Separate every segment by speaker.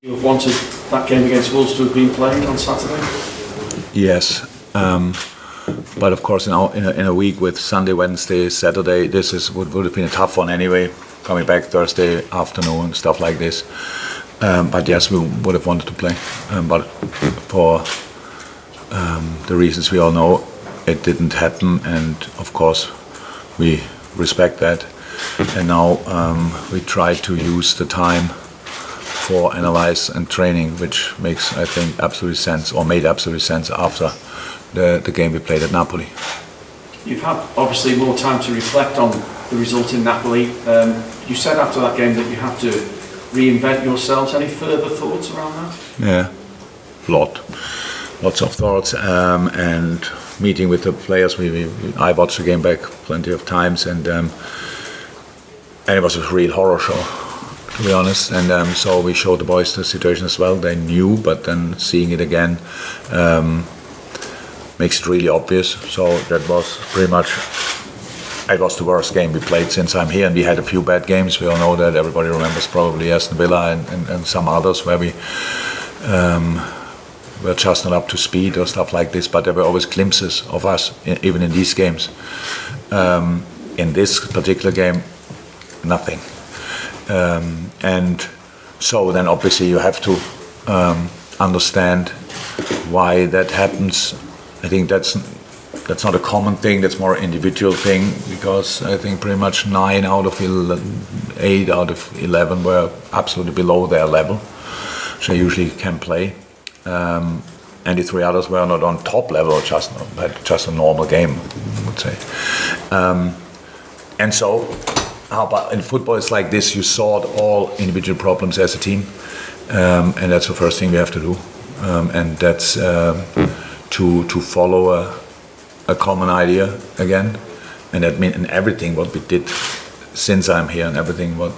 Speaker 1: You have wanted that game against Wolves to have been played on Saturday?
Speaker 2: Yes, but of course, in a week with Sunday, Wednesday, Saturday, would have been a tough one anyway. Coming back Thursday afternoon, stuff like this. But yes, we would have wanted to play, but for the reasons we all know, it didn't happen, and of course, we respect that. And now we try to use the time for analyze and training, which makes, I think, absolute sense, or made absolute sense after the game we played at Napoli.
Speaker 1: You've had obviously more time to reflect on the result in Napoli. You said after that game that you have to reinvent yourselves. Any further thoughts around that?
Speaker 2: Yeah, lots of thoughts, and meeting with the players. I watched the game back plenty of times, and it was a real horror show, to be honest. And so we showed the boys the situation as well. They knew, but then seeing it again makes it really obvious. So that was pretty much, it was the worst game we played since I'm here, and we had a few bad games. We all know that. Everybody remembers probably Aston Villa and some others where we were just not up to speed or stuff like this, but there were always glimpses of us, even in these games. In this particular game, nothing. And so then obviously you have to understand why that happens. I think that's not a common thing, that's more an individual thing, because I think pretty much 8 out of 11 were absolutely below their level, which they usually can play. And the 3 others were not on top level, had just a normal game, I would say. And so, but in football it's like this, you sort all individual problems as a team, and that's the first thing we have to do. And that's to follow a common idea again, and that means in everything what we did since I'm here, and everything what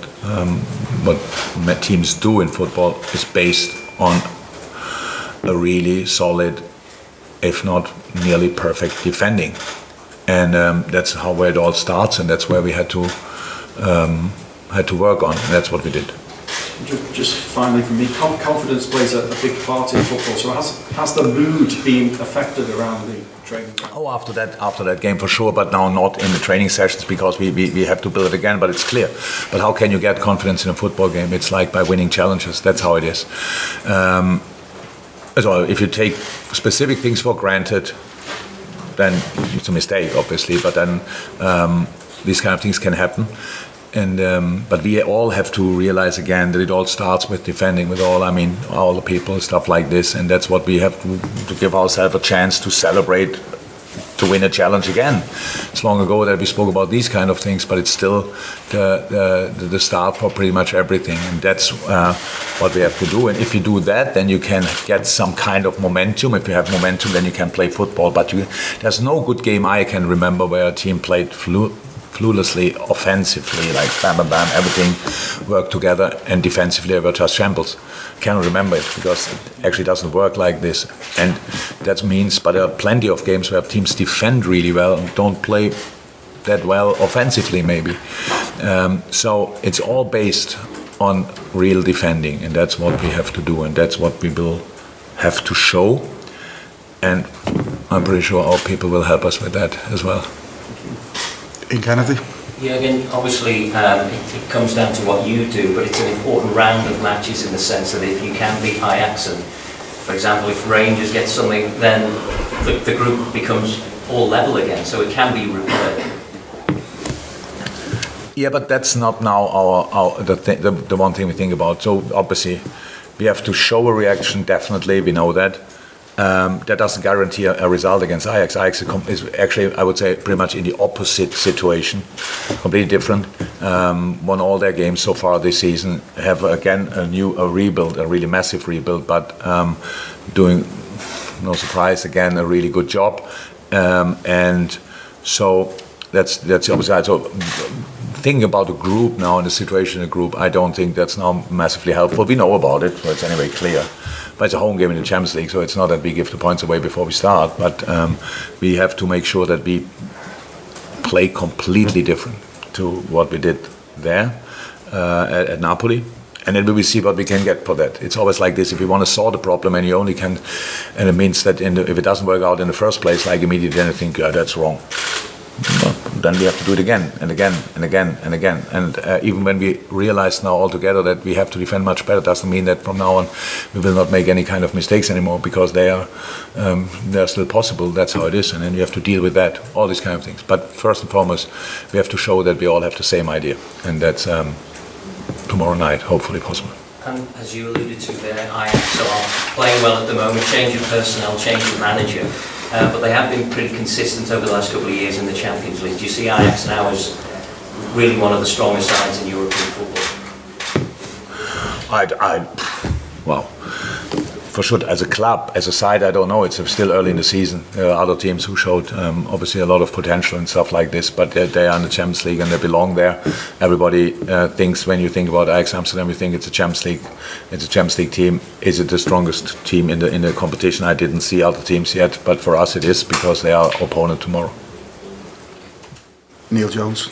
Speaker 2: teams do in football is based on a really solid, if not nearly perfect defending, and that's where it all starts, and that's where we had to work on, and that's what we did.
Speaker 1: Just finally for me, confidence plays a big part in football. So has the mood been affected around the training?
Speaker 2: Oh, after that game for sure, but now not in the training sessions, because we have to build it again. But it's clear. But how can you get confidence in a football game? It's like by winning challenges. That's how it is. So if you take specific things for granted, then it's a mistake, obviously. But then these kind of things can happen. And but we all have to realize again that it all starts with defending, with all the people, stuff like this, and that's what we have to give ourselves a chance to celebrate, to win a challenge again. It's long ago that we spoke about these kind of things, but it's still the start for pretty much everything, and that's what we have to do. And if you do that, then you can get some kind of momentum. If you have momentum, then you can play football. But there's no good game I can remember where a team played flawlessly, offensively, like bam, bam, bam, everything worked together, and defensively they were just shambles. Cannot remember it, because it actually doesn't work like this. And that means, but there are plenty of games where teams defend really well and don't play that well offensively, maybe. So it's all based on real defending, and that's what we have to do, and that's what we will have to show. And I'm pretty sure our people will help us with that as well.
Speaker 3: In Kennedy?
Speaker 4: Yeah, again, obviously it comes down to what you do, but it's an important round of matches in the sense that if you can beat Ajax, and for example, if Rangers get something, then the group becomes all level again, so it can be repaired.
Speaker 2: Yeah, but that's not now the one thing we think about. So obviously, we have to show a reaction. Definitely, we know that. That doesn't guarantee a result against Ajax. Ajax is actually, I would say, pretty much in the opposite situation, completely different. Won all their games so far this season. Have again a rebuild, a really massive rebuild, but doing, no surprise, again a really good job. And so that's the opposite side. So thinking about the group now and the situation in the group, I don't think that's now massively helpful. We know about it, so it's anyway clear. But it's a home game in the Champions League, so it's not that we give the points away before we start. But we have to make sure that we play completely different to what we did there at Napoli. And then we will see what we can get for that. It's always like this. If you want to solve the problem and you only can, and it means that if it doesn't work out in the first place, like immediately then you think, yeah, that's wrong. Well, then we have to do it again and again and again and again. And even when we realize now all together that we have to defend much better, doesn't mean that from now on we will not make any kind of mistakes anymore, because they're still possible. That's how it is. And then you have to deal with that, all these kind of things. But first and foremost, we have to show that we all have the same idea. And that's tomorrow night, hopefully possible.
Speaker 4: And as you alluded to there, Ajax are playing well at the moment, change of personnel, change of manager, but they have been pretty consistent over the last couple of years in the Champions League. Do you see Ajax now as really one of the strongest sides in European football?
Speaker 2: Well, for sure, as a club, as a side, I don't know. It's still early in the season. There are other teams who showed obviously a lot of potential and stuff like this, but they are in the Champions League and they belong there. Everybody thinks, when you think about Ajax Amsterdam, you think it's a Champions League. It's a Champions League team. Is it the strongest team in the competition? I didn't see other teams yet, but for us it is, because they are opponent tomorrow.
Speaker 3: Neil Jones.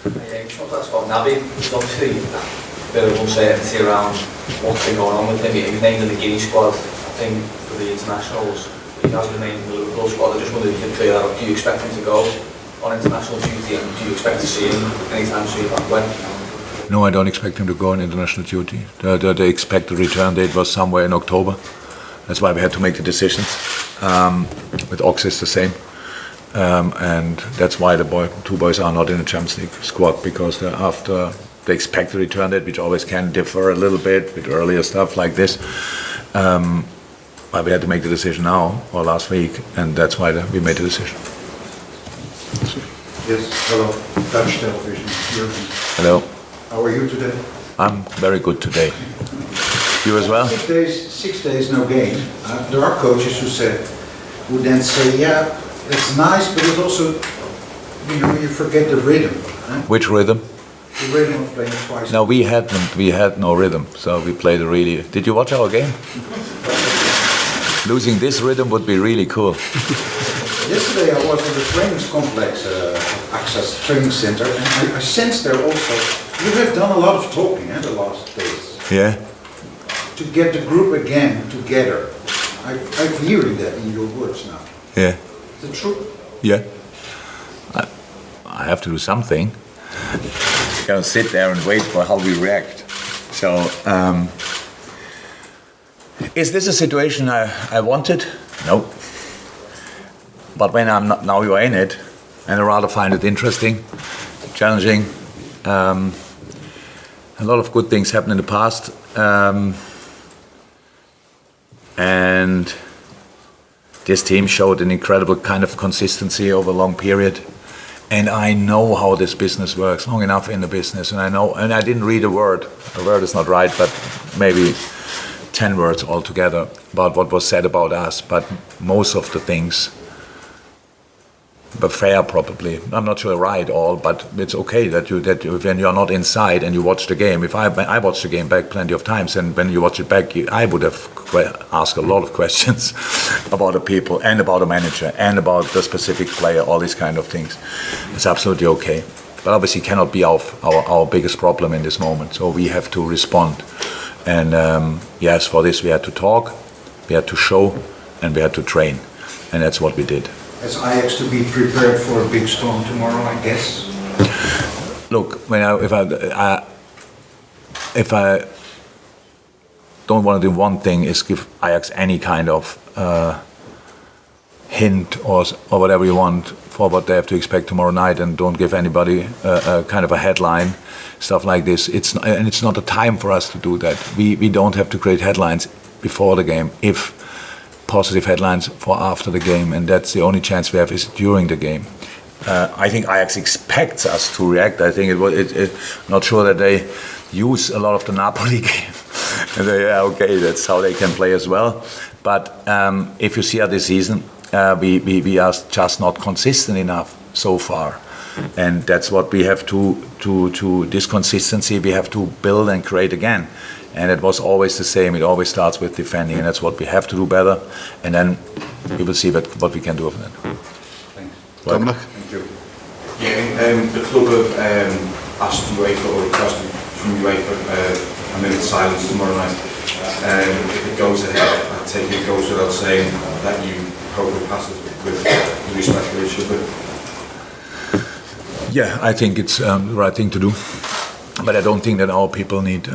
Speaker 5: I just want to ask about Naby. There's obviously a bit of uncertainty around what's been going on with him. He was named in the Guinea squad, I think, for the internationals. He has been named in the Liverpool squad. I just wondered if you could clear that up. Do you expect him to go on international duty, and do you expect to see him anytime soon? When?
Speaker 2: No, I don't expect him to go on international duty. The expected return date was somewhere in October. That's why we had to make the decisions. With Ox is the same. And that's why the two boys are not in the Champions League squad, because after the expected return date, which always can differ a little bit with earlier stuff like this, but we had to make the decision now or last week, and that's why we made the decision.
Speaker 3: Yes, hello, Dutch television. Jurgen.
Speaker 2: Hello.
Speaker 3: How are you today?
Speaker 2: I'm very good today. You as well?
Speaker 3: 6 days, no game. There are coaches who then say, yeah, it's nice, but it's also, you forget the rhythm. Huh?
Speaker 2: Which rhythm?
Speaker 3: The rhythm of playing twice.
Speaker 2: No, we had no rhythm, so we played a really. Did you watch our game? Losing this rhythm would be really cool.
Speaker 3: Yesterday I was in the training complex, Access Training Center, and I sensed there also, you have done a lot of talking the last days.
Speaker 2: Yeah.
Speaker 3: To get the group again together. I'm hearing that in your words now.
Speaker 2: Yeah.
Speaker 3: Is it true?
Speaker 2: Yeah. I have to do something. Can't sit there and wait for how we react. So, is this a situation I wanted? No. But when I'm not, now you're in it, and I rather find it interesting, challenging. A lot of good things happened in the past, and this team showed an incredible kind of consistency over a long period. And I know how this business works, long enough in the business, and I know, and I didn't read a word is not right, but maybe 10 words altogether about what was said about us, but most of the things were fair probably. I'm not sure right all, but it's okay that you when you are not inside and you watch the game. If I watched the game back plenty of times, and when you watch it back, I would have asked a lot of questions about the people and about the manager and about the specific player, all these kind of things. It's absolutely okay. But obviously cannot be our biggest problem in this moment. So we have to respond. And yes, for this we had to talk, we had to show, and we had to train. And that's what we did.
Speaker 3: As Ajax to be prepared for a big storm tomorrow, I guess?
Speaker 2: Look, if I don't want to do one thing, is give Ajax any kind of hint or whatever you want for what they have to expect tomorrow night, and don't give anybody a kind of a headline, stuff like this. It's not a time for us to do that. We don't have to create headlines before the game, if positive headlines for after the game, and that's the only chance we have is during the game. I think Ajax expects us to react. I think not sure that they use a lot of the Napoli game. And okay, that's how they can play as well. But if you see how this season, we are just not consistent enough so far. And that's what we have to this consistency we have to build and create again. And it was always the same. It always starts with defending, and that's what we have to do better. And then we will see what we can do with that.
Speaker 3: Thanks.
Speaker 2: Dominic?
Speaker 3: Thank you.
Speaker 6: Yeah, the club have asked UEFA or requested from UEFA a minute's silence tomorrow night. If it goes ahead, I take it goes without saying that you hope it passes with the respect that it should be.
Speaker 2: Yeah, I think it's the right thing to do. But I don't think that our people need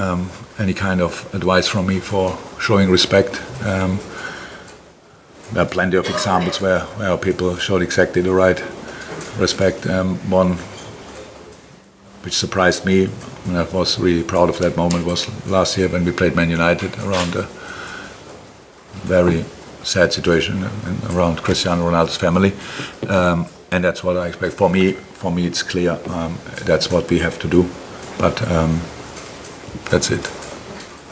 Speaker 2: any kind of advice from me for showing respect. There are plenty of examples where our people showed exactly the right respect. One which surprised me, and I was really proud of that moment, was last year when we played Man United around a very sad situation around Cristiano Ronaldo's family. And that's what I expect. For me, it's clear. That's what we have to do. But that's it.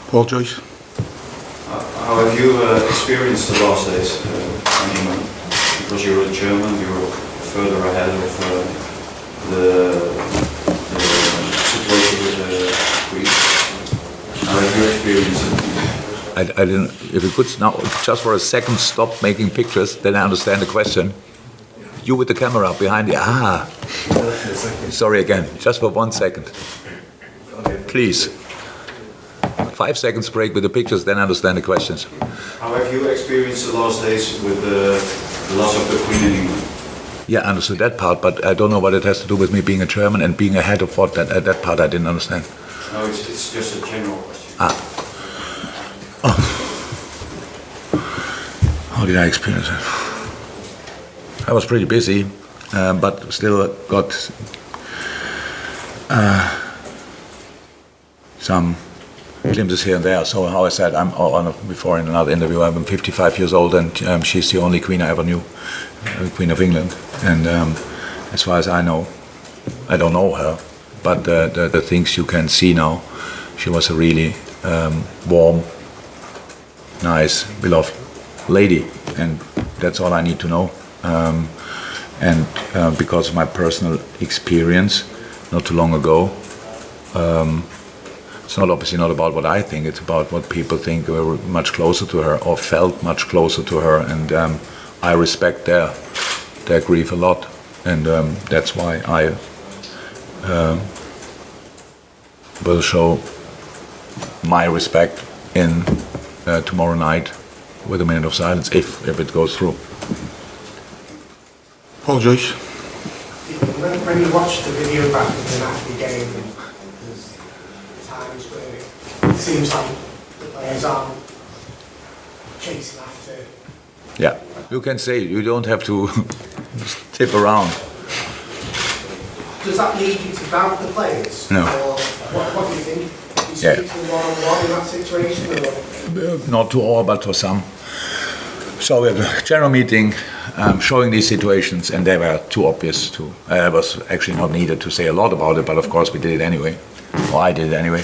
Speaker 3: Paul Joyce.
Speaker 6: How have you experienced the last days? Because you're a German, you're further ahead of the situation with the Greeks. How have you experienced it?
Speaker 2: I didn't. If you could now, just for a second, stop making pictures, then I understand the question. You with the camera behind you. Sorry again. Just for 1 second. Please. 5 seconds break with the pictures, then I understand the questions.
Speaker 6: How have you experienced the last days with the loss of the Queen in England?
Speaker 2: Yeah, I understood that part, but I don't know what it has to do with me being a German and being ahead of what. That part I didn't understand.
Speaker 6: No, it's just a general question.
Speaker 2: How did I experience it? I was pretty busy, but still got some glimpses here and there. So how I said, before in another interview, I'm 55 years old and she's the only queen I ever knew, Queen of England. And as far as I know, I don't know her, but the things you can see now, she was a really warm, nice, beloved lady, and that's all I need to know. Because of my personal experience not too long ago, it's obviously not about what I think, it's about what people think were much closer to her or felt much closer to her, and I respect their grief a lot, and that's why I will show my respect in tomorrow night with a minute of silence, if it goes through.
Speaker 3: Paul Joyce.
Speaker 7: When you watch the video back of the Napoli game, there's times where it seems like the players aren't chasing after.
Speaker 2: Yeah, you can say, you don't have to tip around.
Speaker 7: Does that lead you to doubt the players?
Speaker 2: No.
Speaker 7: Or what do you think? Do you
Speaker 2: Yeah.
Speaker 7: speak to them one-on-one in that situation? Or?
Speaker 2: Not to all, but to some. So we had a general meeting showing these situations, and they were too obvious to. It was actually not needed to say a lot about it, but of course we did it anyway. Or I did it anyway.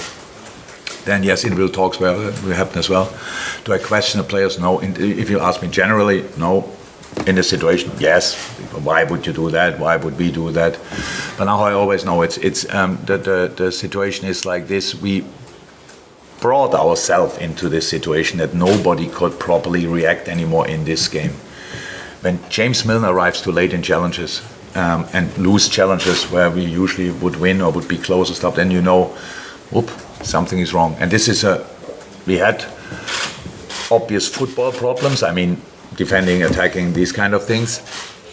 Speaker 2: Then yes, individual talks will happen as well. Do I question the players? No. If you ask me generally, no. In the situation, yes. Why would you do that? Why would we do that? But now I always know the situation is like this. We brought ourselves into this situation that nobody could properly react anymore in this game. When James Milner arrives too late in challenges and lose challenges where we usually would win or would be close or stuff, then you know, whoop, something is wrong. And this is we had obvious football problems. I mean, defending, attacking, these kind of things.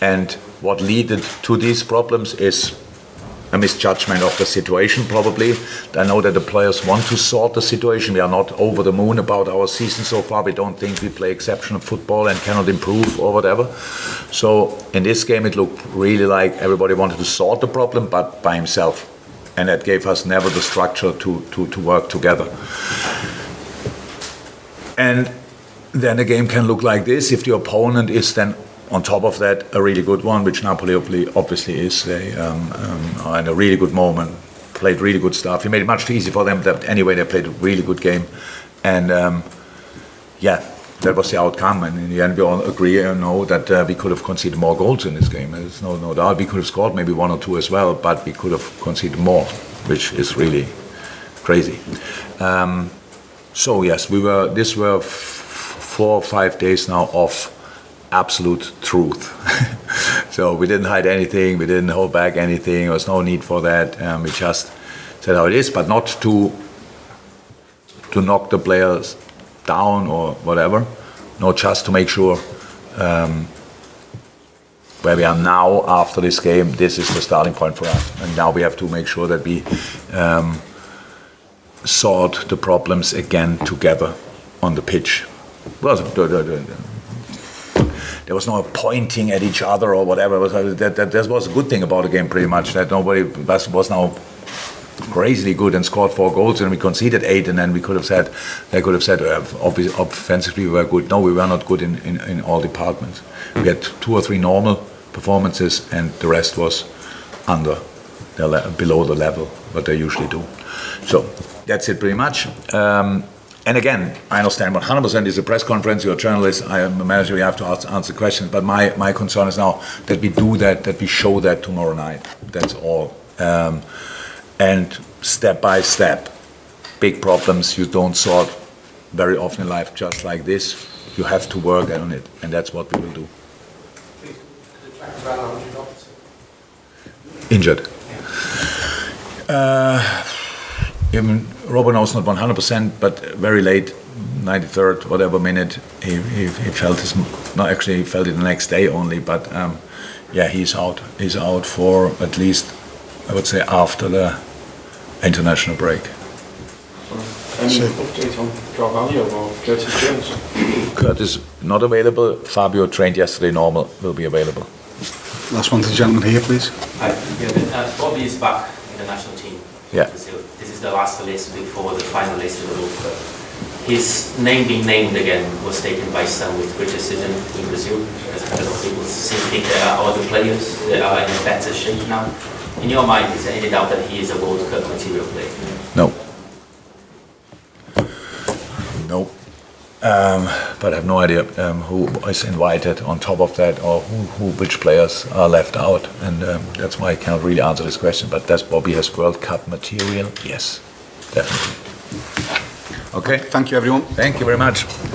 Speaker 2: And what led to these problems is a misjudgment of the situation, probably. I know that the players want to sort the situation. We are not over the moon about our season so far. We don't think we play exceptional football and cannot improve or whatever. So in this game, it looked really like everybody wanted to sort the problem, but by himself. And that gave us never the structure to work together. And then the game can look like this if the opponent is then on top of that a really good one, which Napoli obviously is. They are in a really good moment, played really good stuff. He made it much easier for them. Anyway, they played a really good game, and that was the outcome. And in the end, we all agree and know that we could have conceded more goals in this game. There's no doubt. We could have scored maybe 1 or 2 as well, but we could have conceded more, which is really crazy. So yes, these were 4 or 5 days now of absolute truth. So we didn't hide anything, we didn't hold back anything, there was no need for that. We just said how it is, but not to to knock the players down or whatever. No, just to make sure where we are now after this game, this is the starting point for us. And now we have to make sure that we sort the problems again together on the pitch. Well, there was no pointing at each other or whatever. That was a good thing about the game, pretty much. That nobody was now crazily good and scored 4 goals, and we conceded 8, and then they could have said offensively we were good. No, we were not good in all departments. We had 2 or 3 normal performances, and the rest was below the level what they usually do. So that's it pretty much. And again, I understand 100% is a press conference, you're a journalist, I am a manager, you have to answer questions, but my concern is now that we do that we show that tomorrow night. That's all. And step by step, big problems you don't sort very often in life just like this. You have to work on it, and that's what we will do. Injured. Even Robert knows not 100%, but very late, 93rd, whatever minute, he felt his. No, actually, he felt it the next day only. But yeah, he's out. He's out for at least, I would say, after the international break.
Speaker 1: Any update on Carvalho or Curtis Jones?
Speaker 2: Curtis not available. Fabio trained yesterday. Normal will be available.
Speaker 8: Last one to the gentleman here, please.
Speaker 4: Hi, Bobby is back in the national team.
Speaker 2: Yeah.
Speaker 4: This is the last list before the final list of the World Cup. His name being named again was taken by some with criticism in Brazil, because a lot of people think there are other players that are in a better shape now. In your mind, is there any doubt that he is a World Cup material player?
Speaker 2: No. No. But I have no idea who is invited on top of that, or which players are left out, and that's why I cannot really answer this question. But does Bobby has World Cup material? Yes, definitely. Okay.
Speaker 8: Thank you, everyone.
Speaker 2: Thank you very much.